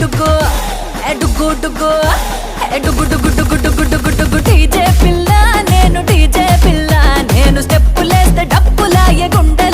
డుగ్గు డుగ్గు డుగ్గు డుగ్గు డుగ్గు డుగ్గు డుగ్గు డుగ్గు డుగ్గు DJ పిల్ల నేను DJ పిల్ల నేను స్టెప్పులేస్తే డప్పులాయే గుండె